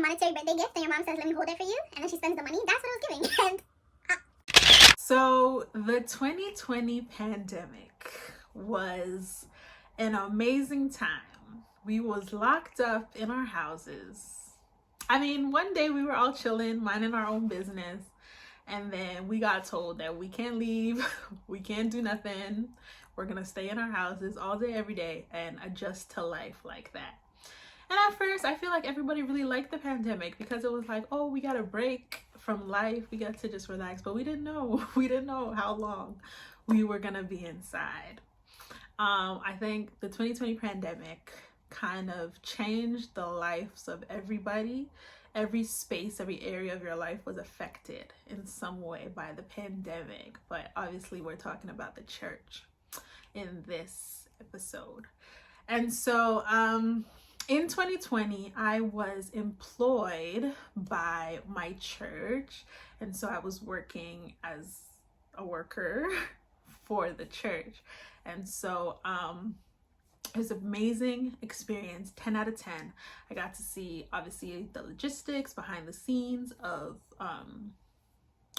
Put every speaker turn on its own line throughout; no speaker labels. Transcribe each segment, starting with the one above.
monetary birthday gift and your mom says, let me hold it for you, and then she spends the money, that's what I was giving. And
so the 2020 pandemic was an amazing time. We was locked up in our houses. I mean, one day we were all chilling, minding our own business, and then we got told that we can't leave, we can't do nothing. We're gonna stay in our houses all day, every day, and adjust to life like that. And at first, I feel like everybody really liked the pandemic because it was like, oh, we got a break from life. We got to just relax. But we didn't know. We didn't know how long we were going to be inside. I think the 2020 pandemic kind of changed the lives of everybody. Every space, every area of your life was affected in some way by the pandemic. But obviously, we're talking about the church in this episode. And so, in 2020, I was employed by my church, and so I was working as a worker for the church. And so it was an amazing experience, 10 out of 10. I got to see, obviously, the logistics behind the scenes of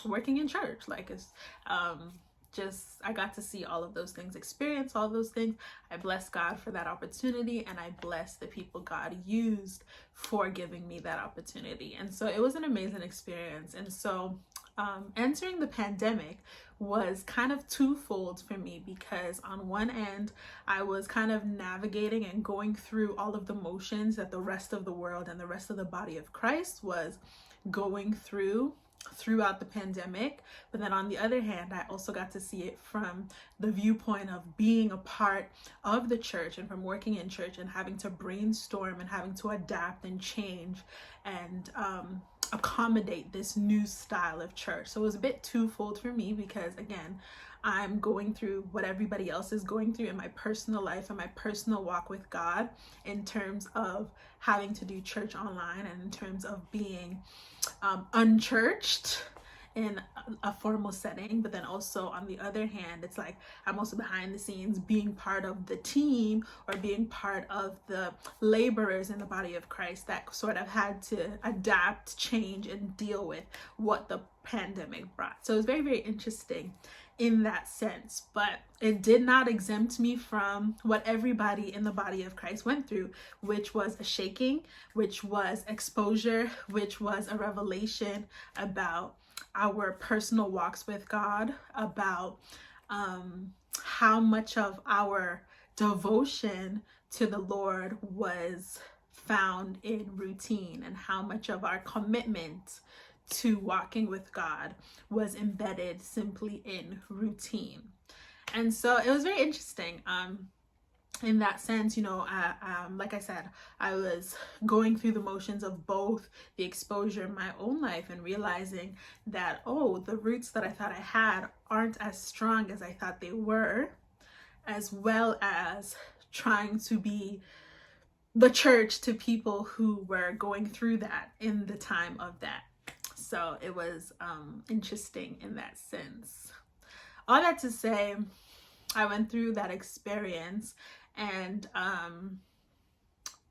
working in church. Like, it's I got to see all of those things, experience all those things. I bless God for that opportunity, and I bless the people God used for giving me that opportunity. And so it was an amazing experience. And so entering the pandemic was kind of twofold for me, because on one end, I was kind of navigating and going through all of the motions that the rest of the world and the rest of the body of Christ was going throughout the pandemic. But then on the other hand, I also got to see it from the viewpoint of being a part of the church and from working in church and having to brainstorm and having to adapt and change and accommodate this new style of church. So it was a bit twofold for me, because again, I'm going through what everybody else is going through in my personal life and my personal walk with God, in terms of having to do church online and in terms of being unchurched in a formal setting. But then also on the other hand, it's like I'm also behind the scenes being part of the team or being part of the laborers in the body of Christ that sort of had to adapt, change, and deal with what the pandemic brought. So it was very, very interesting in that sense, but it did not exempt me from what everybody in the body of Christ went through, which was a shaking, which was exposure, which was a revelation about our personal walks with God, about how much of our devotion to the Lord was found in routine, and how much of our commitment to walking with God was embedded simply in routine. And so it was very interesting in that sense. You know, like I said, I was going through the motions of both the exposure in my own life and realizing that, oh, the roots that I thought I had aren't as strong as I thought they were, as well as trying to be the church to people who were going through that in the time of that. So it was interesting in that sense. All that to say, I went through that experience, and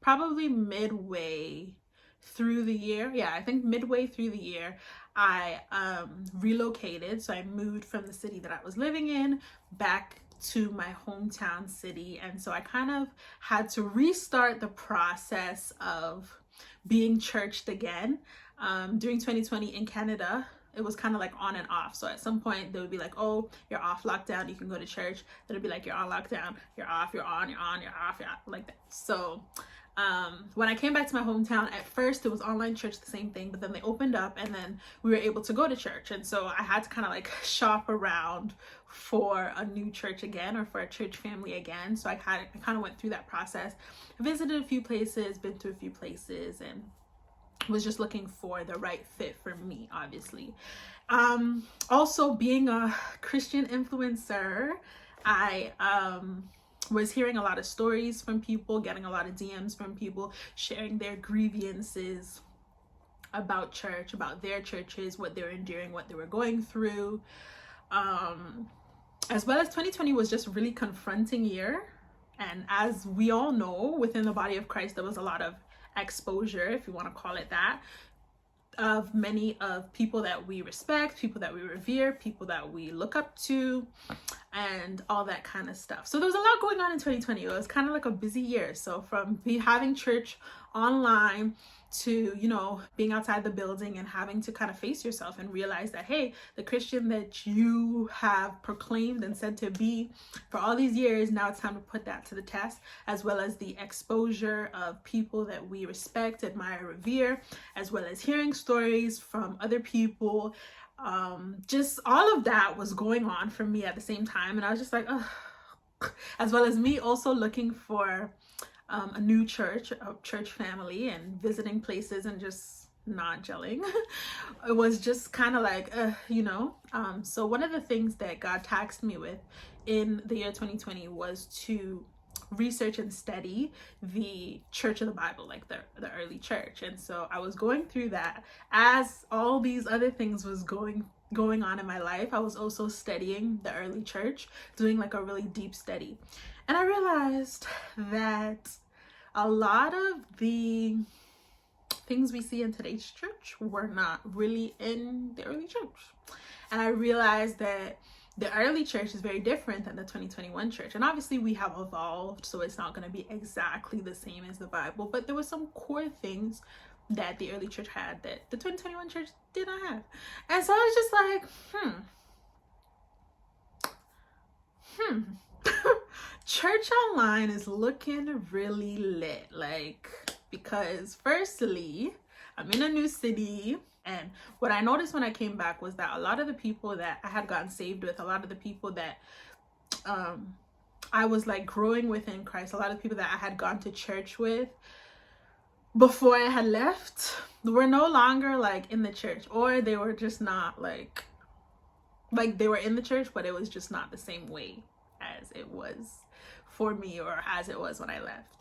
probably midway through the year, I think midway through the year, I relocated. So I moved from the city that I was living in back to my hometown city. And so I kind of had to restart the process of being churched again. During 2020 in Canada, it was kind of like on and off. So at some point they would be like, oh, you're off lockdown, you can go to church. Then it'd be like, you're on lockdown, you're off, you're on, you're on, you're off, you're off, like that. So when I came back to my hometown, at first it was online church, the same thing, but then they opened up and then we were able to go to church. And so I had to kind of like shop around for a new church again, or for a church family again. So I kind of went through that process. I visited a few places, been to a few places, and was just looking for the right fit for me, obviously. Also, being a Christian influencer, I was hearing a lot of stories from people, getting a lot of DMs from people sharing their grievances about church, about their churches, what they were enduring, what they were going through. As well as 2020 was just a really confronting year. And as we all know, within the body of Christ, there was a lot of exposure, if you want to call it that, of many of people that we respect, people that we revere, people that we look up to, and all that kind of stuff. So there was a lot going on in 2020. It was kind of like a busy year. So from having church online to, you know, being outside the building and having to kind of face yourself and realize that, hey, the Christian that you have proclaimed and said to be for all these years, now it's time to put that to the test, as well as the exposure of people that we respect, admire, revere, as well as hearing stories from other people. Just all of that was going on for me at the same time, and I was just like, ugh. As well as me also looking for a new church, a church family, and visiting places and just not gelling. It was just kind of like, you know. So one of the things that God tasked me with in the year 2020 was to research and study the Church of the Bible, like the early church. And so I was going through that as all these other things was going on in my life. I was also studying the early church, doing like a really deep study. And I realized that a lot of the things we see in today's church were not really in the early church. And I realized that the early church is very different than the 2021 church. And obviously we have evolved, so it's not going to be exactly the same as the Bible, but there were some core things that the early church had that the 2021 church did not have. And so I was just like, church online is looking really lit. Like, because firstly, I'm in a new city, and what I noticed when I came back was that a lot of the people that I had gotten saved with, a lot of the people that I was like growing with in Christ, a lot of people that I had gone to church with before I had left were no longer like in the church, or they were just not like they were in the church, but it was just not the same way as it was for me or as it was when I left.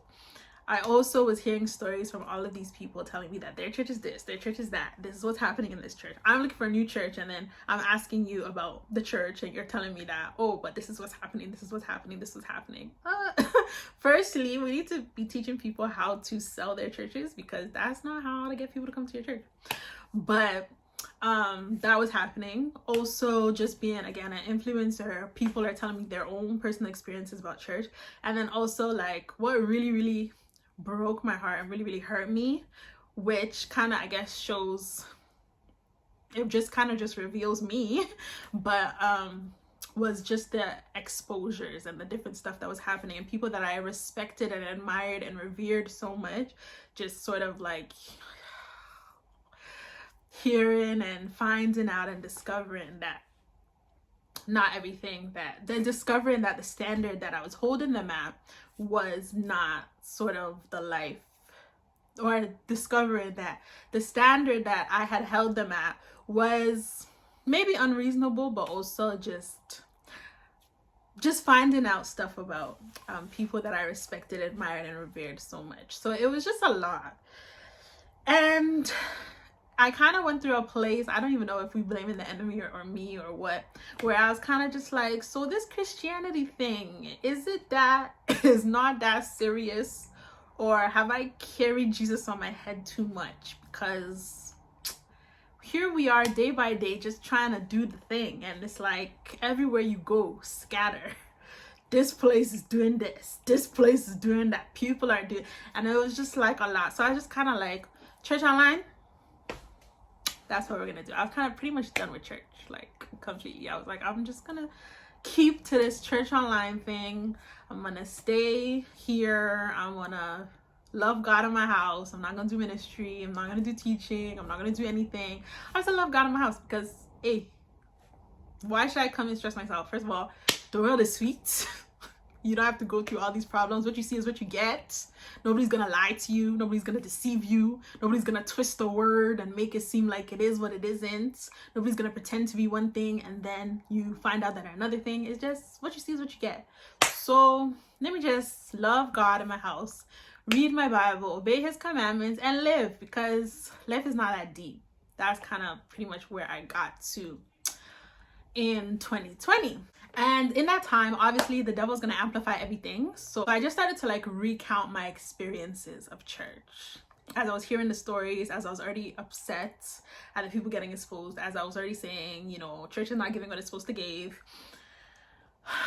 I also was hearing stories from all of these people telling me that their church is this, their church is that, this is what's happening in this church. I'm looking for a new church, and then I'm asking you about the church and you're telling me that, oh, but this is what's happening, this is what's happening, this is what's happening. Firstly, we need to be teaching people how to sell their churches, because that's not how to get people to come to your church. But that was happening. Also, just being again an influencer, people are telling me their own personal experiences about church. And then also, like, what really broke my heart and really hurt me, which kind of, I guess, shows, it just kind of just reveals me, but was just the exposures and the different stuff that was happening, and people that I respected and admired and revered so much, just sort of like hearing and finding out and discovering that not everything that, then discovering that the standard that I was holding them at was not sort of the life, or discovering that the standard that I had held them at was maybe unreasonable, but also just finding out stuff about people that I respected, admired, and revered so much. So it was just a lot. And I kind of went through a place, I don't even know if we blaming the enemy or me or what, where I was kind of just like, so this Christianity thing, is not that serious? Or have I carried Jesus on my head too much? Because here we are day by day just trying to do the thing, and it's like everywhere you go, scatter. This place is doing this place is doing that, people are doing, and it was just like a lot. So I just kind of like, church online, that's what we're gonna do. I was kind of pretty much done with church, like completely. I was like, I'm just gonna keep to this church online thing. I'm gonna stay here. I'm gonna love God in my house. I'm not gonna do ministry. I'm not gonna do teaching. I'm not gonna do anything. I just love God in my house, because hey, why should I come and stress myself? First of all, the world is sweet. You don't have to go through all these problems. What you see is what you get. Nobody's gonna lie to you. Nobody's gonna deceive you. Nobody's gonna twist the word and make it seem like it is what it isn't. Nobody's gonna pretend to be one thing and then you find out that another thing. Is just what you see is what you get. So let me just love God in my house, read my Bible, obey his commandments, and live, because life is not that deep. That's kind of pretty much where I got to in 2020. And in that time, obviously the devil's gonna amplify everything. So I just started to like recount my experiences of church. as I was hearing the stories, as I was already upset at the people getting exposed, as I was already saying, you know, church is not giving what it's supposed to give,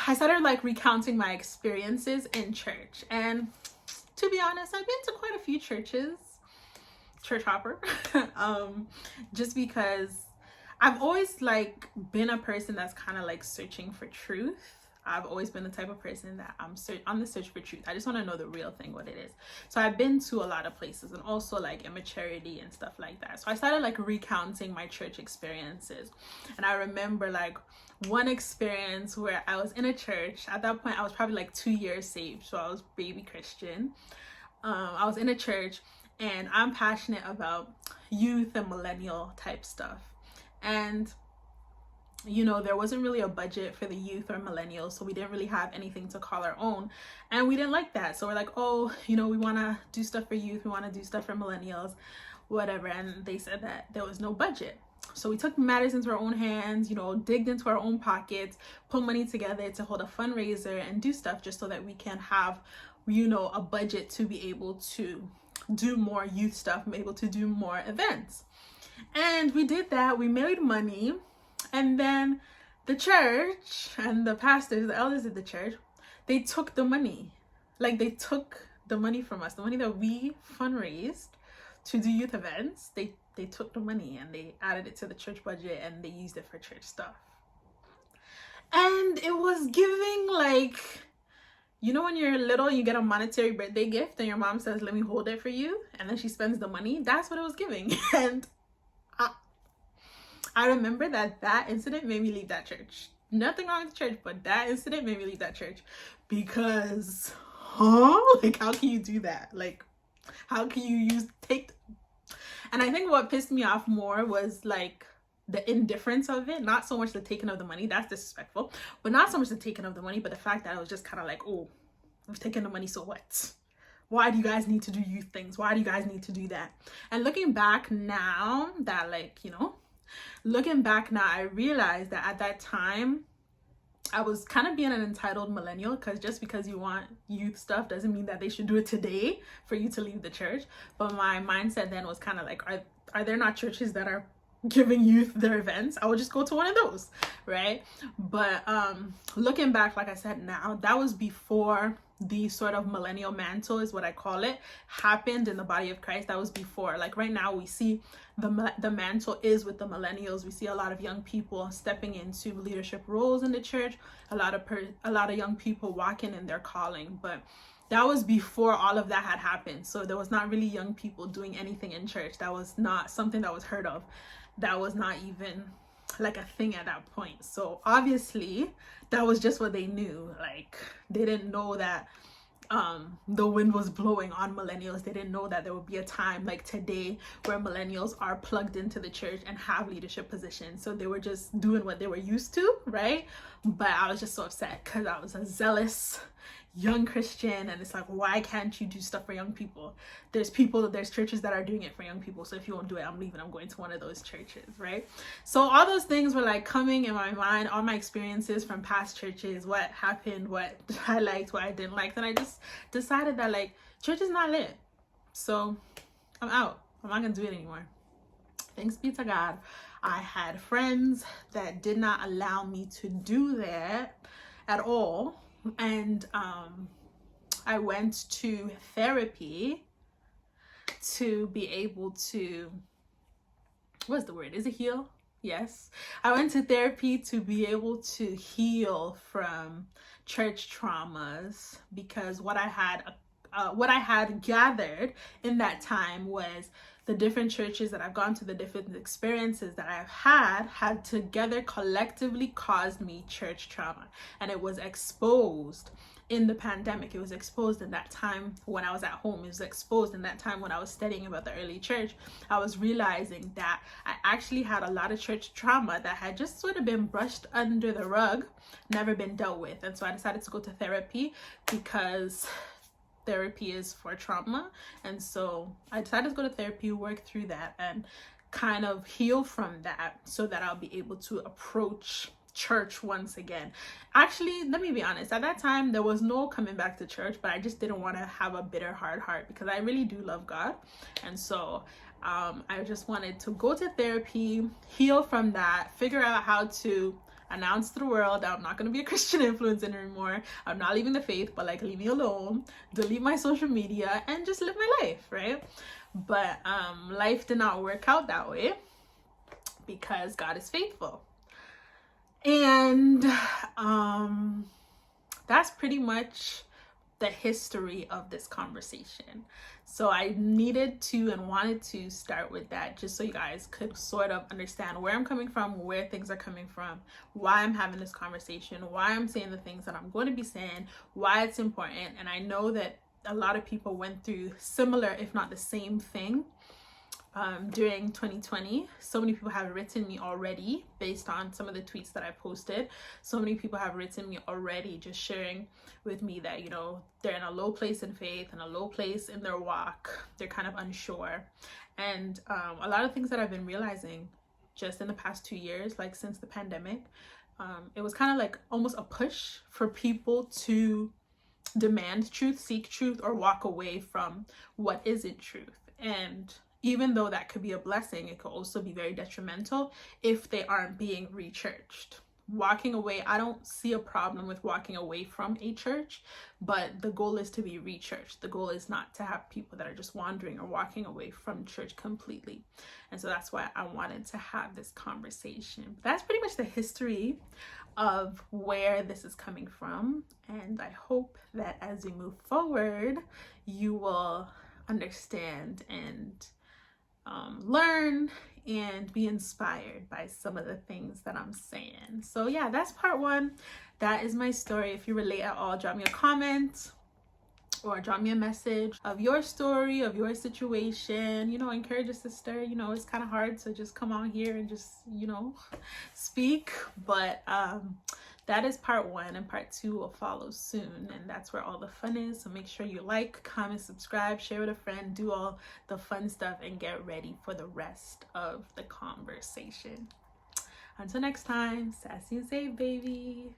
I started like recounting my experiences in church. And to be honest, I've been to quite a few churches, church hopper, just because I've always like been a person that's kind of like searching for truth. I've always been the type of person that I'm on the search for truth. I just want to know the real thing, what it is. So I've been to a lot of places, and also like immaturity and stuff like that. So I started like recounting my church experiences. And I remember like one experience where I was in a church. At that point, I was probably like 2 years saved. So I was baby Christian. I was in a church, and I'm passionate about youth and millennial type stuff. And you know, there wasn't really a budget for the youth or millennials, so we didn't really have anything to call our own, and we didn't like that. So we're like, oh, you know, we want to do stuff for youth, we want to do stuff for millennials, whatever. And they said that there was no budget. So we took matters into our own hands, you know, digged into our own pockets, put money together to hold a fundraiser and do stuff just so that we can have, you know, a budget to be able to do more youth stuff, be able to do more events. And we did that. We made money. And then the church and the pastors, the elders of the church, they took the money. Like, they took the money from us, the money that we fundraised to do youth events. They took the money and they added it to the church budget, and they used it for church stuff. And it was giving like, you know, when you're little, you get a monetary birthday gift and your mom says, let me hold it for you. And then she spends the money. That's what it was giving. And I remember that incident made me leave that church. Nothing wrong with the church, but that incident made me leave that church. Because, like, how can you do that? Like, how can you and I think what pissed me off more was like the indifference of it. Not so much the taking of the money, that's disrespectful, but not so much the taking of the money, but the fact that I was just kind of like, oh, we've taken the money, so what? Why do you guys need to do youth things? Why do you guys need to do that? And looking back now, that like, you know, looking back now, I realized that at that time, I was kind of being an entitled millennial, because just because you want youth stuff doesn't mean that they should do it today for you to leave the church. But my mindset then was kind of like, are there not churches that are giving youth their events? I would just go to one of those, right? But looking back, like I said, now that was before the sort of millennial mantle, is what I call it, happened in the body of Christ. That was before. Like right now, we see the mantle is with the millennials. We see a lot of young people stepping into leadership roles in the church, a lot of young people walking in their calling. But that was before all of that had happened. So there was not really young people doing anything in church. That was not something that was heard of. That was not even like a thing at that point. So obviously that was just what they knew. Like, they didn't know that the wind was blowing on millennials. They didn't know that there would be a time like today where millennials are plugged into the church and have leadership positions. So they were just doing what they were used to, right? But I was just so upset because I was a zealous young Christian, and it's like, why can't you do stuff for young people? There's churches that are doing it for young people. So if you won't do it, I'm leaving. I'm going to one of those churches, right? So all those things were like coming in my mind, all my experiences from past churches, what happened, what I liked, what I didn't like. Then I just decided that like, church is not lit. So I'm out. I'm not gonna do it anymore. Thanks be to God. I had friends that did not allow me to do that at all. And I went to therapy to be able to, what's the word? Is it heal? Yes. I went to therapy to be able to heal from church traumas, because what I had gathered in that time was the different churches that I've gone to, the different experiences that I've had together collectively caused me church trauma. And it was exposed in the pandemic. It was exposed in that time when I was at home. It was exposed in that time when I was studying about the early church. I was realizing that I actually had a lot of church trauma that had just sort of been brushed under the rug, never been dealt with. And so I decided to go to therapy, because therapy is for trauma. And so I decided to go to therapy, work through that, and kind of heal from that, so that I'll be able to approach church once again. Actually, let me be honest, at that time there was no coming back to church, but I just didn't want to have a bitter hard heart because I really do love God. And so I just wanted to go to therapy, heal from that, figure out how to announce to the world that I'm not going to be a Christian influencer anymore. I'm not leaving the faith, but like leave me alone, delete my social media, and just live my life, right? But life did not work out that way because God is faithful. And that's pretty much the history of this conversation. So I needed to and wanted to start with that just so you guys could sort of understand where I'm coming from, where things are coming from, why I'm having this conversation, why I'm saying the things that I'm going to be saying, why it's important. And I know that a lot of people went through similar, if not the same thing during 2020. So many people have written me already based on some of the tweets that I posted. So many people have written me already just sharing with me that, you know, they're in a low place in faith and a low place in their walk. They're kind of unsure. And a lot of things that I've been realizing just in the past 2 years, like since the pandemic, it was kind of like almost a push for people to demand truth, seek truth, or walk away from what isn't truth. And even though that could be a blessing, it could also be very detrimental if they aren't being rechurched. Walking away, I don't see a problem with walking away from a church, but the goal is to be rechurched. The goal is not to have people that are just wandering or walking away from church completely. And so that's why I wanted to have this conversation. That's pretty much the history of where this is coming from. And I hope that as we move forward, you will understand and learn and be inspired by some of the things that I'm saying. So yeah, that's part one. That is my story. If you relate at all, drop me a comment or drop me a message of your story, of your situation. You know, encourage a sister. You know, it's kind of hard to just come on here and just, you know, speak. But that is part one, and part two will follow soon, and that's where all the fun is. So make sure you like, comment, subscribe, share with a friend, do all the fun stuff, and get ready for the rest of the conversation. Until next time, sassy and safe, baby.